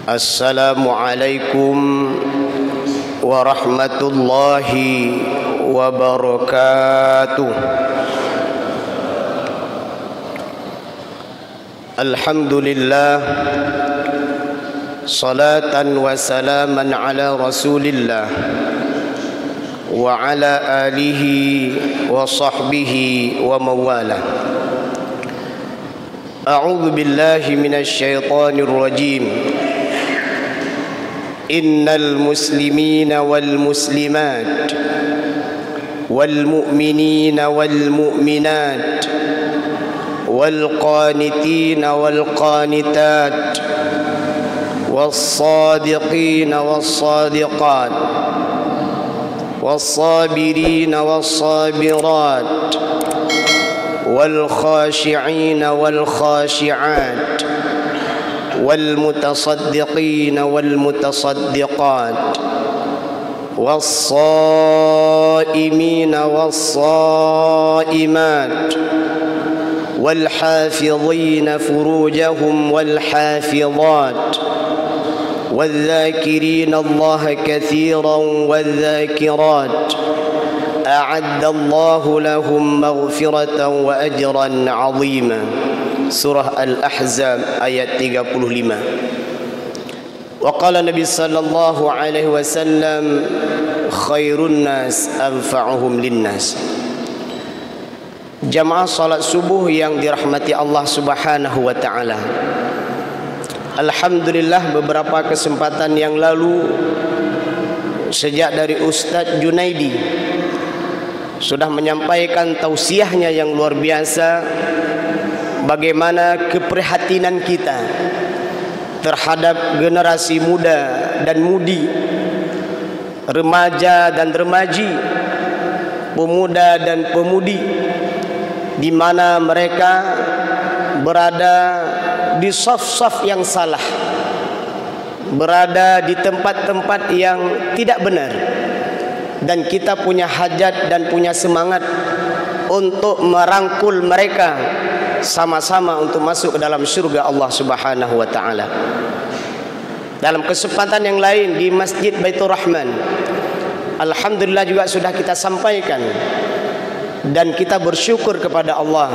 Assalamualaikum warahmatullahi wabarakatuh. Alhamdulillah, salatan wa salaman ala rasulillah wa ala alihi wa sahbihi wa mawalah. A'udzu billahi minasy syaithanir rajim. Innal muslimina wal muslimat wal mu'minina wal mu'minat wal qanitina wal qanitat was sadiqina was sadiqat was sabirina was sabirat wal khashi'ina wal khashi'at والمتصدقين والمتصدقات والصائمين والصائمات والحافظين فروجهم والحافظات والذاكرين الله كثيرا والذاكرات أعد الله لهم مغفرة وأجرا عظيما. Surah Al-Ahzab ayat 35. Wa qala Nabi sallallahu alaihi wasallam, khairun nas anfa'uhum linnas. Jamaah salat subuh yang dirahmati Allah Subhanahu wa taala. Alhamdulillah, beberapa kesempatan yang lalu sejak dari Ustadz Junaidi sudah menyampaikan tausiahnya yang luar biasa, bagaimana keprihatinan kita terhadap generasi muda dan mudi, remaja dan remaji, pemuda dan pemudi, di mana mereka berada di saf-saf yang salah, berada di tempat-tempat yang tidak benar, dan kita punya hajat dan punya semangat untuk merangkul mereka sama-sama untuk masuk ke dalam surga Allah Subhanahu wa taala. Dalam kesempatan yang lain di Masjid Baitur Rahman, alhamdulillah juga sudah kita sampaikan, dan kita bersyukur kepada Allah.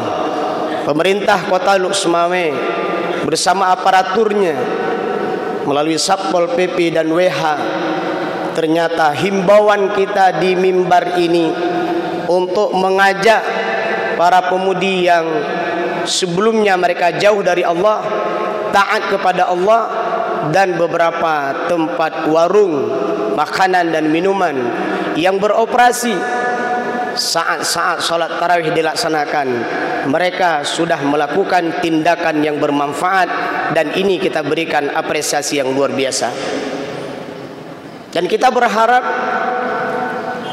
Pemerintah Kota Luk Semawe bersama aparaturnya melalui Satpol PP dan WH, ternyata himbauan kita di mimbar ini untuk mengajak para pemudi yang sebelumnya mereka jauh dari Allah, taat kepada Allah, dan beberapa tempat warung makanan dan minuman yang beroperasi saat-saat salat tarawih dilaksanakan, mereka sudah melakukan tindakan yang bermanfaat, dan ini kita berikan apresiasi yang luar biasa. Dan kita berharap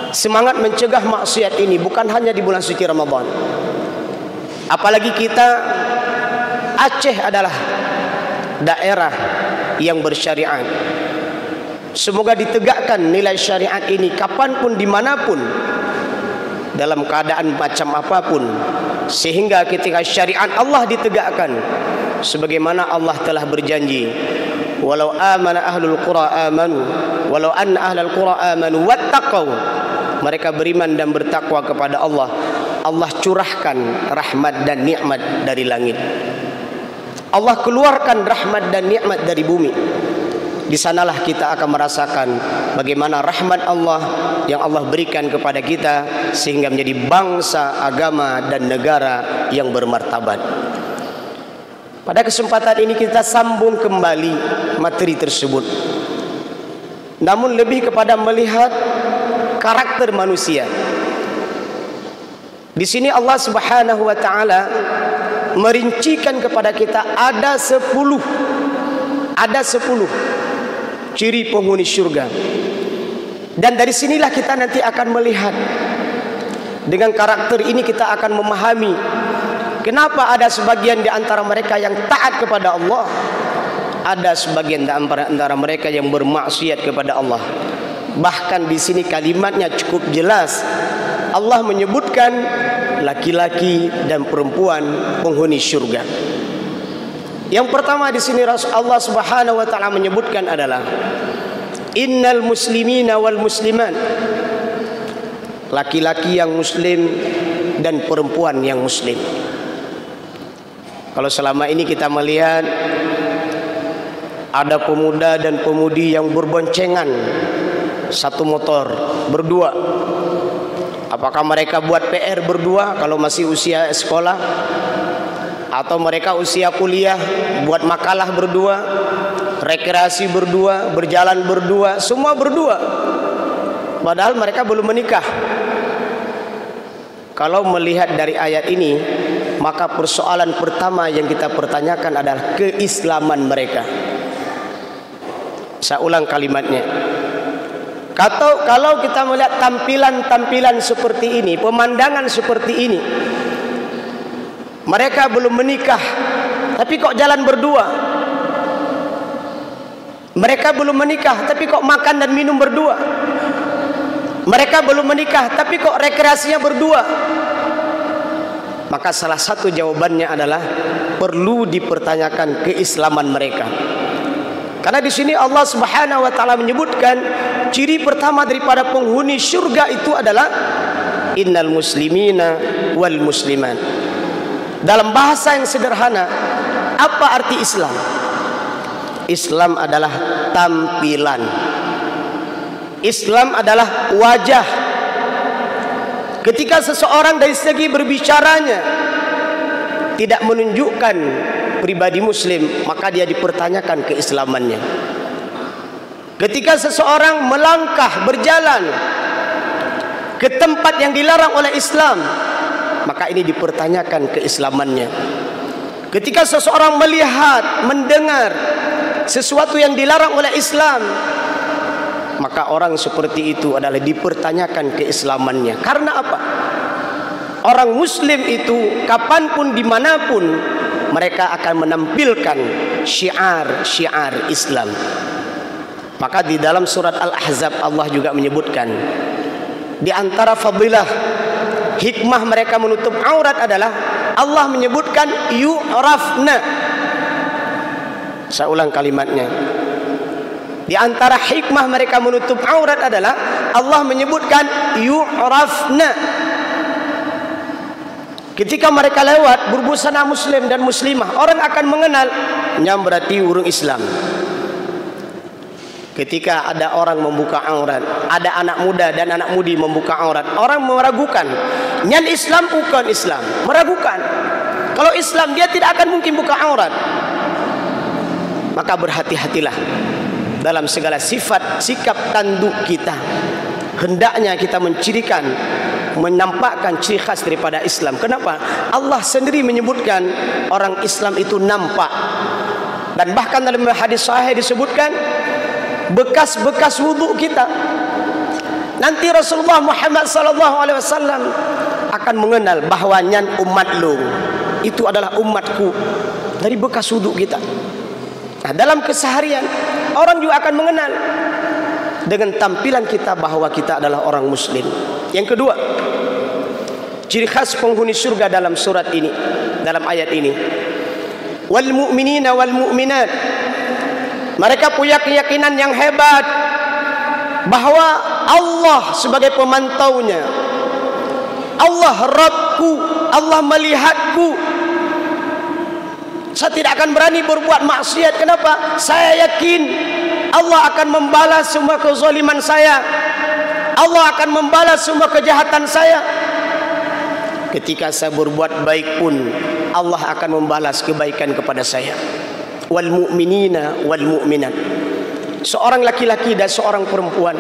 semangat mencegah maksiat ini bukan hanya di bulan suci Ramadan. Apalagi kita, Aceh adalah daerah yang bersyariat. Semoga ditegakkan nilai syariat ini kapanpun, dimanapun, dalam keadaan macam apapun, sehingga ketika syariat Allah ditegakkan, sebagaimana Allah telah berjanji, walau amana ahlul qura amanu, walau anna ahlul qura amanu wattaqau, mereka beriman dan bertakwa kepada Allah, Allah curahkan rahmat dan nikmat dari langit. Allah keluarkan rahmat dan nikmat dari bumi. Di sanalah kita akan merasakan bagaimana rahmat Allah yang Allah berikan kepada kita, sehingga menjadi bangsa, agama, dan negara yang bermartabat. Pada kesempatan ini kita sambung kembali materi tersebut, namun lebih kepada melihat karakter manusia. Di sini Allah Subhanahu wa taala merincikan kepada kita ada 10 ciri penghuni surga. Dan dari sinilah kita nanti akan melihat, dengan karakter ini kita akan memahami kenapa ada sebagian di antara mereka yang taat kepada Allah, ada sebagian di antara mereka yang bermaksiat kepada Allah. Bahkan di sini kalimatnya cukup jelas. Allah menyebutkan laki-laki dan perempuan penghuni surga. Yang pertama di sini Allah Subhanahu wa taala menyebutkan adalah innal muslimina wal muslimat, laki-laki yang muslim dan perempuan yang muslim. Kalau selama ini kita melihat ada pemuda dan pemudi yang berboncengan satu motor berdua. Apakah mereka buat PR berdua kalau masih usia sekolah, atau mereka usia kuliah buat makalah berdua, rekreasi berdua, berjalan berdua, semua berdua, padahal mereka belum menikah. Kalau melihat dari ayat ini, maka persoalan pertama yang kita pertanyakan adalah keislaman mereka. Saya ulang kalimatnya. Kalau kita melihat tampilan-tampilan seperti ini, pemandangan seperti ini, mereka belum menikah tapi kok jalan berdua. Mereka belum menikah tapi kok makan dan minum berdua. Mereka belum menikah tapi kok rekreasinya berdua. Maka salah satu jawabannya adalah perlu dipertanyakan keislaman mereka. Karena di sini Allah Subhanahu wa taala menyebutkan ciri pertama daripada penghuni syurga itu adalah innal muslimina wal muslimat. Dalam bahasa yang sederhana, apa arti Islam? Islam adalah tampilan. Islam adalah wajah. Ketika seseorang dari segi berbicaranya tidak menunjukkan pribadi muslim, maka dia dipertanyakan keislamannya. Ketika seseorang melangkah berjalan ke tempat yang dilarang oleh Islam, maka ini dipertanyakan keislamannya. Ketika seseorang melihat, mendengar sesuatu yang dilarang oleh Islam, maka orang seperti itu adalah dipertanyakan keislamannya. Karena apa? Orang muslim itu kapanpun, dimanapun, mereka akan menampilkan syiar-syiar Islam. Maka di dalam surat Al-Ahzab Allah juga menyebutkan, di antara fadilah hikmah mereka menutup aurat adalah Allah menyebutkan yu'rafna. Saya ulang kalimatnya. Di antara hikmah mereka menutup aurat adalah Allah menyebutkan yu'rafna. Ketika mereka lewat berbusana muslim dan muslimah, orang akan mengenal nyam berarti urung Islam. Ketika ada orang membuka aurat, ada anak muda dan anak mudi membuka aurat, orang meragukan, nyan Islam bukan Islam, meragukan. Kalau Islam dia tidak akan mungkin buka aurat. Maka berhati-hatilah dalam segala sifat, sikap tanduk kita. Hendaknya kita mencirikan, menampakkan ciri khas daripada Islam. Kenapa? Allah sendiri menyebutkan orang Islam itu nampak. Dan bahkan dalam hadis sahih disebutkan bekas-bekas wudhu kita. Nanti Rasulullah Muhammad SAW akan mengenal bahawa nyan umat lu itu adalah umatku dari bekas wudhu kita. Nah, dalam keseharian orang juga akan mengenal dengan tampilan kita bahawa kita adalah orang muslim. Yang kedua, ciri khas penghuni surga dalam surat ini, dalam ayat ini, wal mu'minina wal mu'minat, mereka punya keyakinan yang hebat bahawa Allah sebagai pemantaunya, Allah Rabbku, Allah melihatku. Saya tidak akan berani berbuat maksiat. Kenapa? Saya yakin Allah akan membalas semua kezaliman saya. Allah akan membalas semua kejahatan saya. Ketika saya berbuat baik pun Allah akan membalas kebaikan kepada saya. Wal mu'minina wal mu'minat, seorang laki-laki dan seorang perempuan,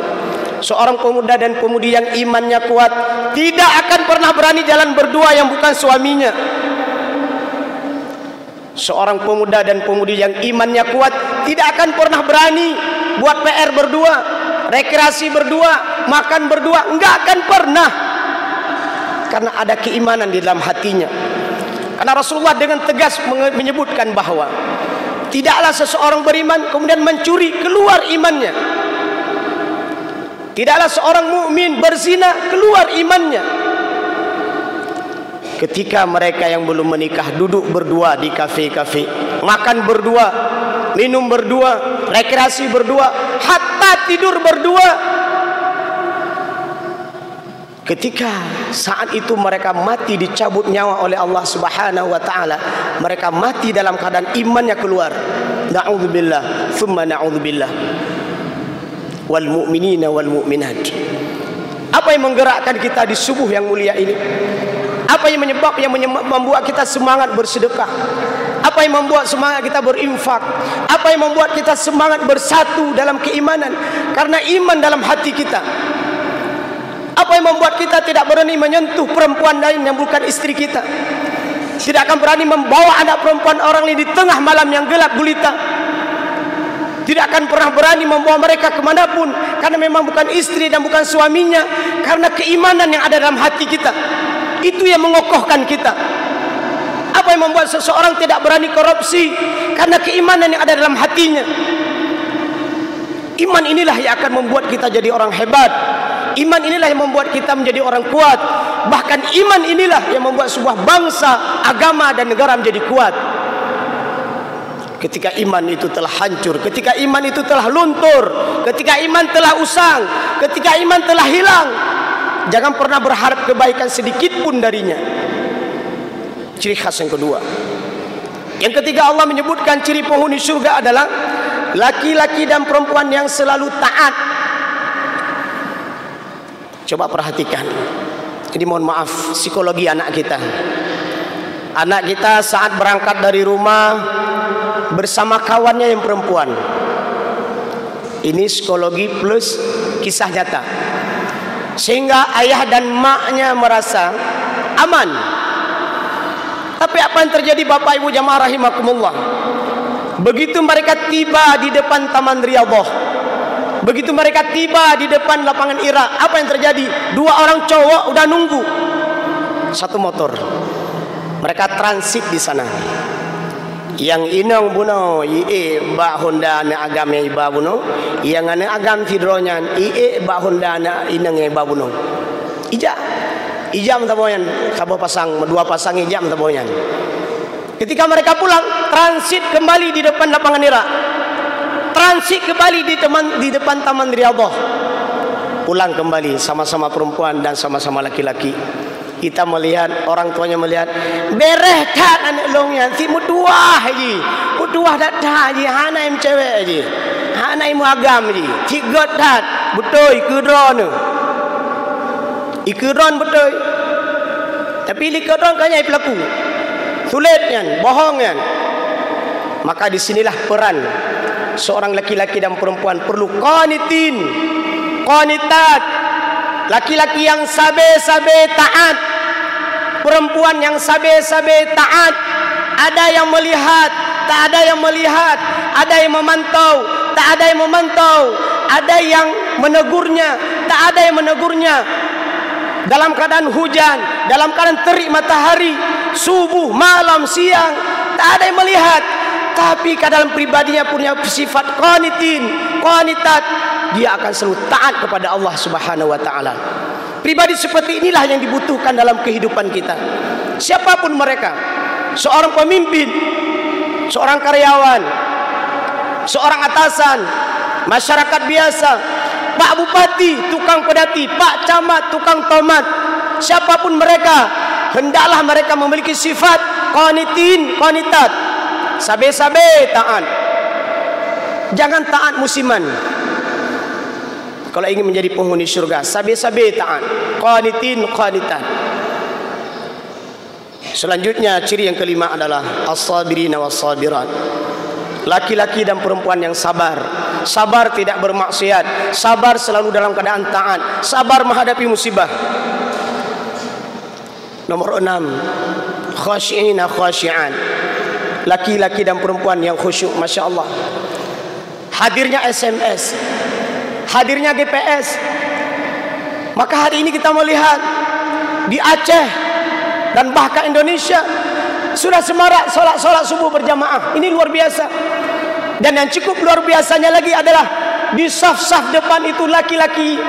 seorang pemuda dan pemudi yang imannya kuat tidak akan pernah berani jalan berdua yang bukan suaminya. Seorang pemuda dan pemudi yang imannya kuat tidak akan pernah berani buat PR berdua, rekreasi berdua, makan berdua, enggak akan pernah. Karena ada keimanan di dalam hatinya. Karena Rasulullah dengan tegas menyebutkan bahawa tidaklah seseorang beriman kemudian mencuri keluar imannya. Tidaklah seorang mukmin berzina keluar imannya. Ketika mereka yang belum menikah duduk berdua di kafe-kafe, makan berdua, minum berdua, rekreasi berdua, hatta tidur berdua. Ketika saat itu mereka mati dicabut nyawa oleh Allah Subhanahu wa taala, mereka mati dalam keadaan imannya keluar. Na'udzubillah, thumma na'udzubillah. Wal mu'minina wal mu'minat. Apa yang menggerakkan kita di subuh yang mulia ini? Apa yang membuat kita semangat bersedekah? Apa yang membuat semangat kita berinfak? Apa yang membuat kita semangat bersatu dalam keimanan? Karena iman dalam hati kita. Apa yang membuat kita tidak berani menyentuh perempuan lain yang bukan istri kita? Tidak akan berani membawa anak perempuan orang lain di tengah malam yang gelap gulita. Tidak akan pernah berani membawa mereka kemanapun, karena memang bukan istri dan bukan suaminya. Karena keimanan yang ada dalam hati kita, itu yang mengokohkan kita. Apa yang membuat seseorang tidak berani korupsi? Karena keimanan yang ada dalam hatinya. Iman inilah yang akan membuat kita jadi orang hebat. Iman inilah yang membuat kita menjadi orang kuat. Bahkan iman inilah yang membuat sebuah bangsa, agama dan negara menjadi kuat. Ketika iman itu telah hancur, ketika iman itu telah luntur, ketika iman telah usang, ketika iman telah hilang, jangan pernah berharap kebaikan sedikit pun darinya. Ciri khas yang kedua. Yang ketiga, Allah menyebutkan ciri penghuni surga adalah laki-laki dan perempuan yang selalu taat. Coba perhatikan. Ini mohon maaf, psikologi anak kita. Anak kita saat berangkat dari rumah bersama kawannya yang perempuan. Ini psikologi plus kisah nyata. Sehingga ayah dan maknya merasa aman. Tapi apa yang terjadi Bapak Ibu jamaah rahimakumullah? Begitu mereka tiba di depan Taman Riyadhah, begitu mereka tiba di depan lapangan Irak, apa yang terjadi? Dua orang cowok udah nunggu satu motor. Mereka transit di sana. Yang inang buno ba Honda na agam yang iba buno, yang ane agam tidronya ba Honda na inang yang iba buno. Ijam taboyan, sabo pasang, dua pasang ijam taboyan. Ketika mereka pulang, transit kembali di depan lapangan Irak, transit kembali di depan Taman Riyadhah, pulang kembali sama-sama perempuan dan sama-sama laki-laki. Kita melihat, orang tuanya melihat, bereh tak anak longnya, si mutuah je, mutuah dah je, hana im cewek je, hana im agam je, tiga tak, betul ikudron, ikudron betul, tapi ikudron kanya pelaku, sulit kan, bohong kan. Maka disinilah peran seorang laki-laki dan perempuan perlu qanitin, qanitat, laki-laki yang sabe-sabe taat, perempuan yang sabe-sabe taat. Ada yang melihat, tak ada yang melihat, ada yang memantau, tak ada yang memantau, ada yang menegurnya, tak ada yang menegurnya. Dalam keadaan hujan, dalam keadaan terik matahari, subuh, malam, siang, tak ada yang melihat. Tapi dalam pribadinya punya sifat qanitin, qanitat, dia akan selalu taat kepada Allah Subhanahu wa taala. Pribadi seperti inilah yang dibutuhkan dalam kehidupan kita. Siapapun mereka, seorang pemimpin, seorang karyawan, seorang atasan, masyarakat biasa, Pak Bupati, tukang pedati, Pak Camat, tukang tomat, siapapun mereka, hendaklah mereka memiliki sifat qanitin, qanitat. Sabe-sabe taat. Jangan taat musiman. Kalau ingin menjadi penghuni syurga, sabe-sabe taat, qanitin, qanitat. Selanjutnya ciri yang kelima adalah as-sabirina was-sabirat. Laki-laki dan perempuan yang sabar. Sabar tidak bermaksiat, sabar selalu dalam keadaan taat, sabar menghadapi musibah. Nomor 6, khashi'ina khashi'an. Laki-laki dan perempuan yang khusyuk, Masya Allah. Hadirnya SMS, hadirnya GPS. Maka hari ini kita melihat di Aceh dan bahkan Indonesia sudah semarak solat subuh berjamaah. Ini luar biasa. Dan yang cukup luar biasanya lagi adalah di saf-saf depan itu laki-laki,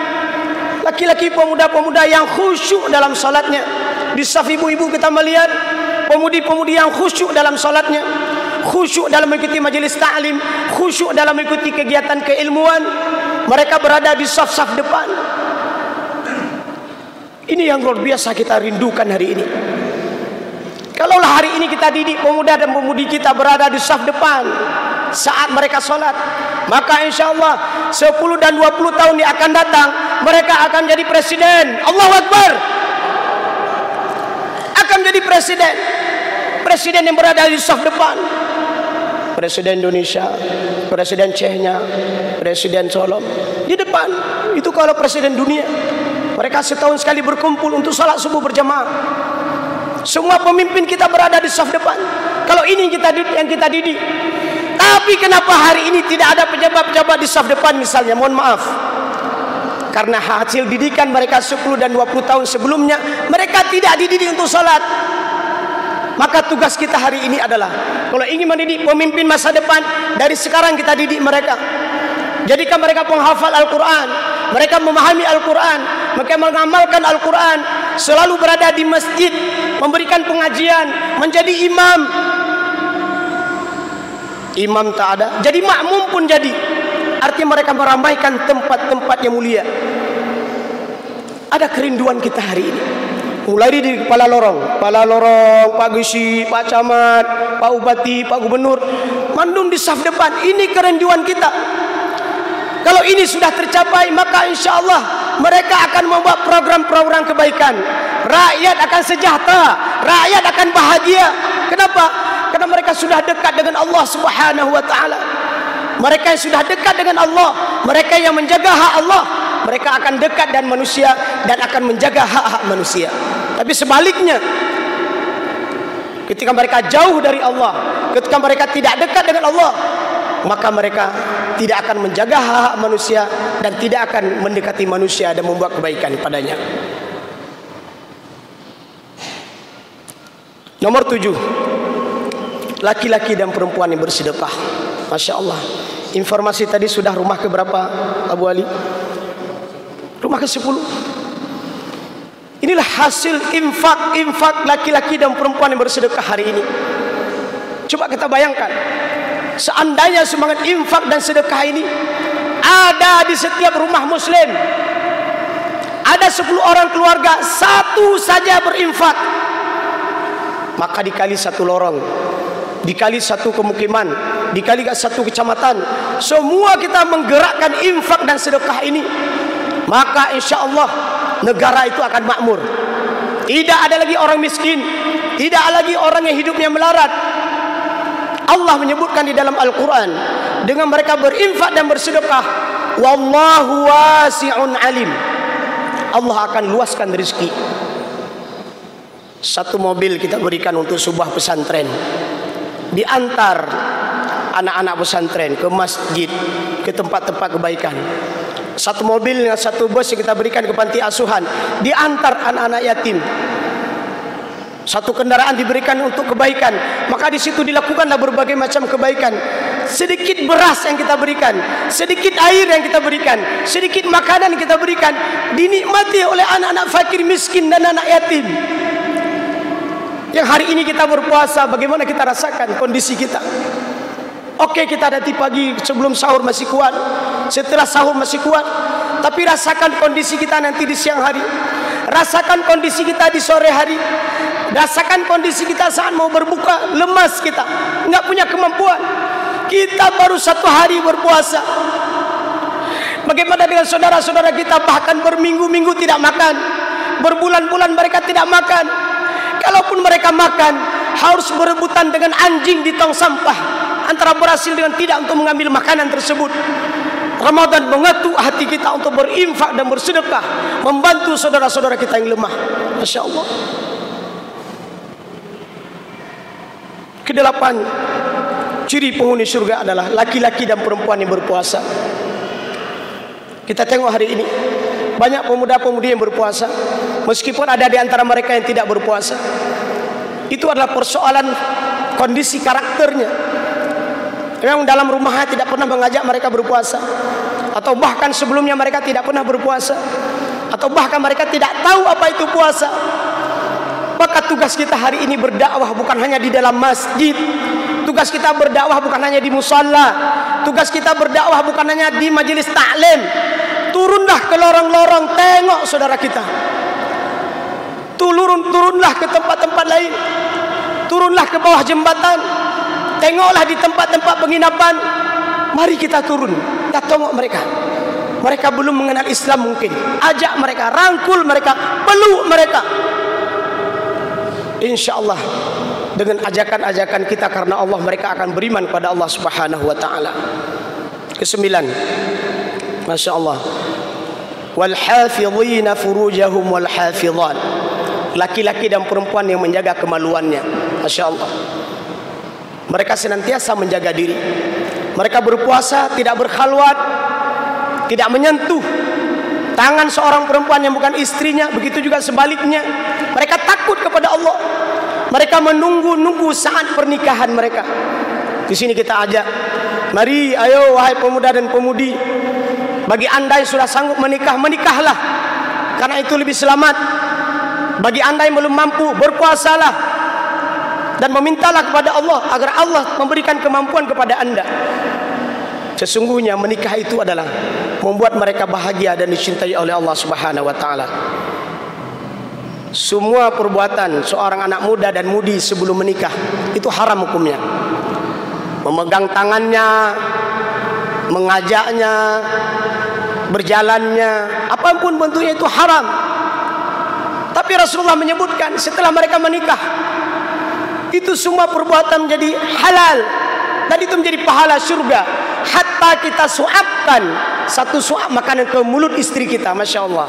pemuda-pemuda yang khusyuk dalam solatnya. Di saf ibu-ibu kita melihat pemudi-pemudi yang khusyuk dalam solatnya, khusyuk dalam mengikuti majelis ta'lim, khusyuk dalam mengikuti kegiatan keilmuan. Mereka berada di saf-saf depan. Ini yang luar biasa kita rindukan hari ini. Kalaulah hari ini kita didik pemuda dan pemudi kita berada di saf depan saat mereka sholat, maka insya Allah 10 dan 20 tahun yang akan datang mereka akan jadi presiden. Allahu Akbar. Akan jadi presiden. Presiden yang berada di saf depan. Presiden Indonesia, presiden Chechnya, presiden Solo di depan. Itu kalau presiden dunia. Mereka setahun sekali berkumpul untuk salat subuh berjamaah. Semua pemimpin kita berada di saf depan. Kalau ini yang kita didik. Tapi kenapa hari ini tidak ada pejabat-pejabat di saf depan misalnya? Mohon maaf. Karena hasil didikan mereka 10 dan 20 tahun sebelumnya, mereka tidak dididik untuk salat. Maka tugas kita hari ini adalah, kalau ingin mendidik pemimpin masa depan, dari sekarang kita didik mereka. Jadikan mereka penghafal Al-Quran, mereka memahami Al-Quran, mereka mengamalkan Al-Quran, selalu berada di masjid, memberikan pengajian, menjadi imam. Imam tak ada, jadi makmum pun jadi. Artinya mereka meramaikan tempat-tempat yang mulia. Ada kerinduan kita hari ini. Mulai dari kepala lorong, Pak Gisi, Pak Camat, Pak Bupati, Pak Gubernur, mandum di saf depan. Ini kerinduan kita. Kalau ini sudah tercapai, maka insya Allah mereka akan membuat program-program kebaikan. Rakyat akan sejahtera, rakyat akan bahagia. Kenapa? Karena mereka sudah dekat dengan Allah Subhanahu wa taala. Mereka yang sudah dekat dengan Allah, mereka yang menjaga hak Allah, mereka akan dekat dengan manusia dan akan menjaga hak-hak manusia. Tapi sebaliknya, ketika mereka jauh dari Allah, ketika mereka tidak dekat dengan Allah, maka mereka tidak akan menjaga hak-hak manusia dan tidak akan mendekati manusia dan membuat kebaikan padanya. Nomor 7, laki-laki dan perempuan yang bersedekah. Masya Allah. Informasi tadi sudah rumah ke berapa, Abu Ali? Rumah ke 10. Inilah hasil infak laki-laki dan perempuan yang bersedekah hari ini. Coba kita bayangkan, seandainya semangat infak dan sedekah ini ada di setiap rumah muslim, ada 10 orang keluarga, satu saja berinfak, maka dikali satu lorong, dikali satu kemukiman, dikali satu kecamatan, semua kita menggerakkan infak dan sedekah ini, maka insya Allah negara itu akan makmur. Tidak ada lagi orang miskin, tidak ada lagi orang yang hidupnya melarat. Allah menyebutkan di dalam Al-Quran, dengan mereka berinfak dan bersedekah, wallahu wasi'un alim, Allah akan luaskan rezeki. Satu mobil kita berikan untuk sebuah pesantren, diantar anak-anak pesantren ke masjid, ke tempat-tempat kebaikan. Satu mobil dengan satu bus yang kita berikan ke panti asuhan, diantar anak-anak yatim. Satu kendaraan diberikan untuk kebaikan, maka di situ dilakukanlah berbagai macam kebaikan. Sedikit beras yang kita berikan, sedikit air yang kita berikan, sedikit makanan yang kita berikan, dinikmati oleh anak-anak fakir miskin dan anak yatim. Yang hari ini kita berpuasa, bagaimana kita rasakan kondisi kita? Oke, kita dati pagi sebelum sahur masih kuat, setelah sahur masih kuat, tapi rasakan kondisi kita nanti di siang hari, rasakan kondisi kita di sore hari, rasakan kondisi kita saat mau berbuka, lemas kita, nggak punya kemampuan. Kita baru 1 hari berpuasa. Bagaimana dengan saudara-saudara kita bahkan berminggu-minggu tidak makan, berbulan-bulan mereka tidak makan. Kalaupun mereka makan, harus berebutan dengan anjing di tong sampah, antara berhasil dengan tidak untuk mengambil makanan tersebut. Ramadan mengetuk hati kita untuk berinfak dan bersedekah, membantu saudara-saudara kita yang lemah. Masya Allah. Kedelapan, ciri penghuni surga adalah laki-laki dan perempuan yang berpuasa. Kita tengok hari ini banyak pemuda-pemudi yang berpuasa, meskipun ada di antara mereka yang tidak berpuasa. Itu adalah persoalan kondisi karakternya. Memang dalam rumahnya tidak pernah mengajak mereka berpuasa, atau bahkan sebelumnya mereka tidak pernah berpuasa, atau bahkan mereka tidak tahu apa itu puasa. Maka tugas kita hari ini berdakwah bukan hanya di dalam masjid, Tugas kita berdakwah bukan hanya di musalla. Tugas kita berdakwah bukan hanya di majelis taklim. Turunlah ke lorong-lorong, tengok saudara kita. Turunlah ke tempat-tempat lain. Turunlah ke bawah jembatan. Tengoklah di tempat-tempat penginapan. Mari kita turun, kita tengok mereka. Mereka belum mengenal Islam mungkin. Ajak mereka, rangkul mereka, peluk mereka. InsyaAllah dengan ajakan-ajakan kita karena Allah, mereka akan beriman kepada Allah Subhanahu wa taala. Kesembilan, Masya Allah, wal hafidhina furujahum wal hafidhan. Laki-laki dan perempuan yang menjaga kemaluannya. Masya Allah. Mereka senantiasa menjaga diri. Mereka berpuasa, tidak berkhalwat, tidak menyentuh tangan seorang perempuan yang bukan istrinya. Begitu juga sebaliknya. Mereka takut kepada Allah. Mereka menunggu-nunggu saat pernikahan mereka. Di sini kita ajak, mari, ayo wahai pemuda dan pemudi, bagi anda yang sudah sanggup menikah, menikahlah, karena itu lebih selamat. Bagi anda yang belum mampu, berpuasalah dan memintalah kepada Allah agar Allah memberikan kemampuan kepada anda. Sesungguhnya menikah itu adalah membuat mereka bahagia dan dicintai oleh Allah Subhanahu wa taala. Semua perbuatan seorang anak muda dan mudi sebelum menikah itu haram hukumnya. Memegang tangannya, mengajaknya, berjalannya, apapun bentuknya itu haram. Tapi Rasulullah menyebutkan setelah mereka menikah, itu semua perbuatan menjadi halal dan itu menjadi pahala surga. Hatta kita suapkan satu suap makanan ke mulut istri kita. Masya Allah.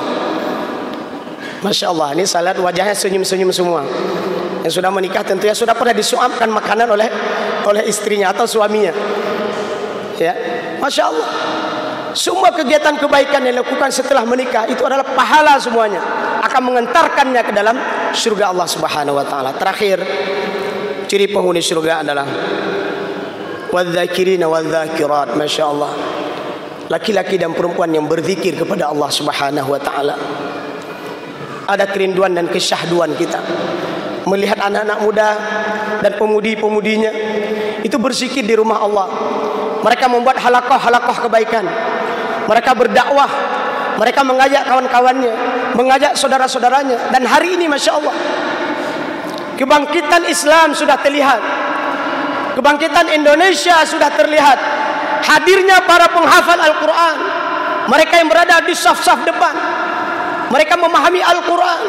Masya Allah. Ini saya lihat wajahnya senyum-senyum semua. Yang sudah menikah tentunya sudah pernah disuapkan makanan oleh istrinya atau suaminya. Ya, Masya Allah. Semua kegiatan kebaikan yang dilakukan setelah menikah itu adalah pahala semuanya, akan mengantarkannya ke dalam surga Allah Subhanahu wa taala. Terakhir, ciri penghuni surga adalah wadzakirina wadzakirat. Masya Allah. Laki-laki dan perempuan yang berzikir kepada Allah Subhanahu wa taala. Ada kerinduan dan kesyahduan kita melihat anak-anak muda dan pemudi-pemudinya itu berzikir di rumah Allah. Mereka membuat halaqah-halaqah kebaikan. Mereka berdakwah, mereka mengajak kawan-kawannya, mengajak saudara-saudaranya. Dan hari ini Masya Allah, kebangkitan Islam sudah terlihat, kebangkitan Indonesia sudah terlihat. Hadirnya para penghafal Al-Quran, mereka yang berada di saf-saf depan, mereka memahami Al-Quran,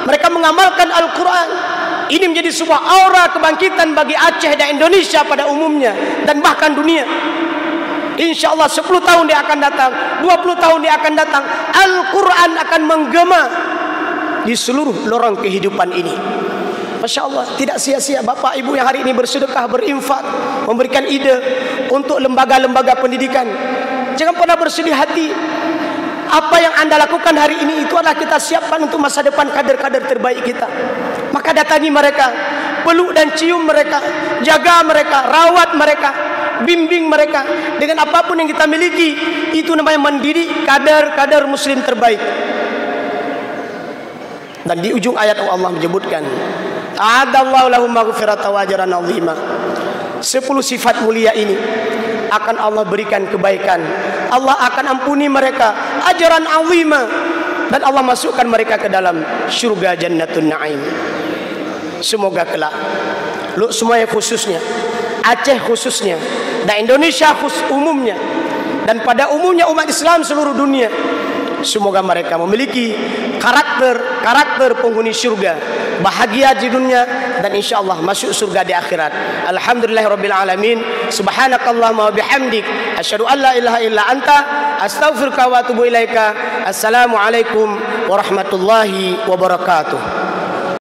mereka mengamalkan Al-Quran. Ini menjadi sebuah aura kebangkitan bagi Aceh dan Indonesia pada umumnya, dan bahkan dunia. Insya Allah 10 tahun dia akan datang, 20 tahun dia akan datang, Al-Quran akan menggema di seluruh lorong kehidupan ini. Masya Allah, tidak sia-sia Bapak Ibu yang hari ini bersedekah, berinfak, memberikan ide untuk lembaga-lembaga pendidikan. Jangan pernah bersedih hati. Apa yang anda lakukan hari ini itu adalah kita siapkan untuk masa depan kader-kader terbaik kita. Maka datangi mereka, peluk dan cium mereka, jaga mereka, rawat mereka, bimbing mereka dengan apapun yang kita miliki. Itu namanya mendidik kader-kader muslim terbaik. Dan di ujung ayat Allah menyebutkan, a'adallahu lahum maghfiratan wa ajran 'azima. 10 sifat mulia ini akan Allah berikan kebaikan. Allah akan ampuni mereka ajran 'azima, dan Allah masukkan mereka ke dalam syurga Jannatun Na'im. Semoga kelak semuanya khususnya, Aceh khususnya, dan Indonesia umumnya, dan pada umumnya umat Islam seluruh dunia, semoga mereka memiliki karakter penghuni surga, bahagia di dunia dan insyaallah masuk surga di akhirat. Alhamdulillahirabbil alamin. Subhanakallahumma wa bihamdik asyhadu an la ilaha illa anta astaghfiruka wa atubu ilaika. Assalamualaikum warahmatullahi wabarakatuh.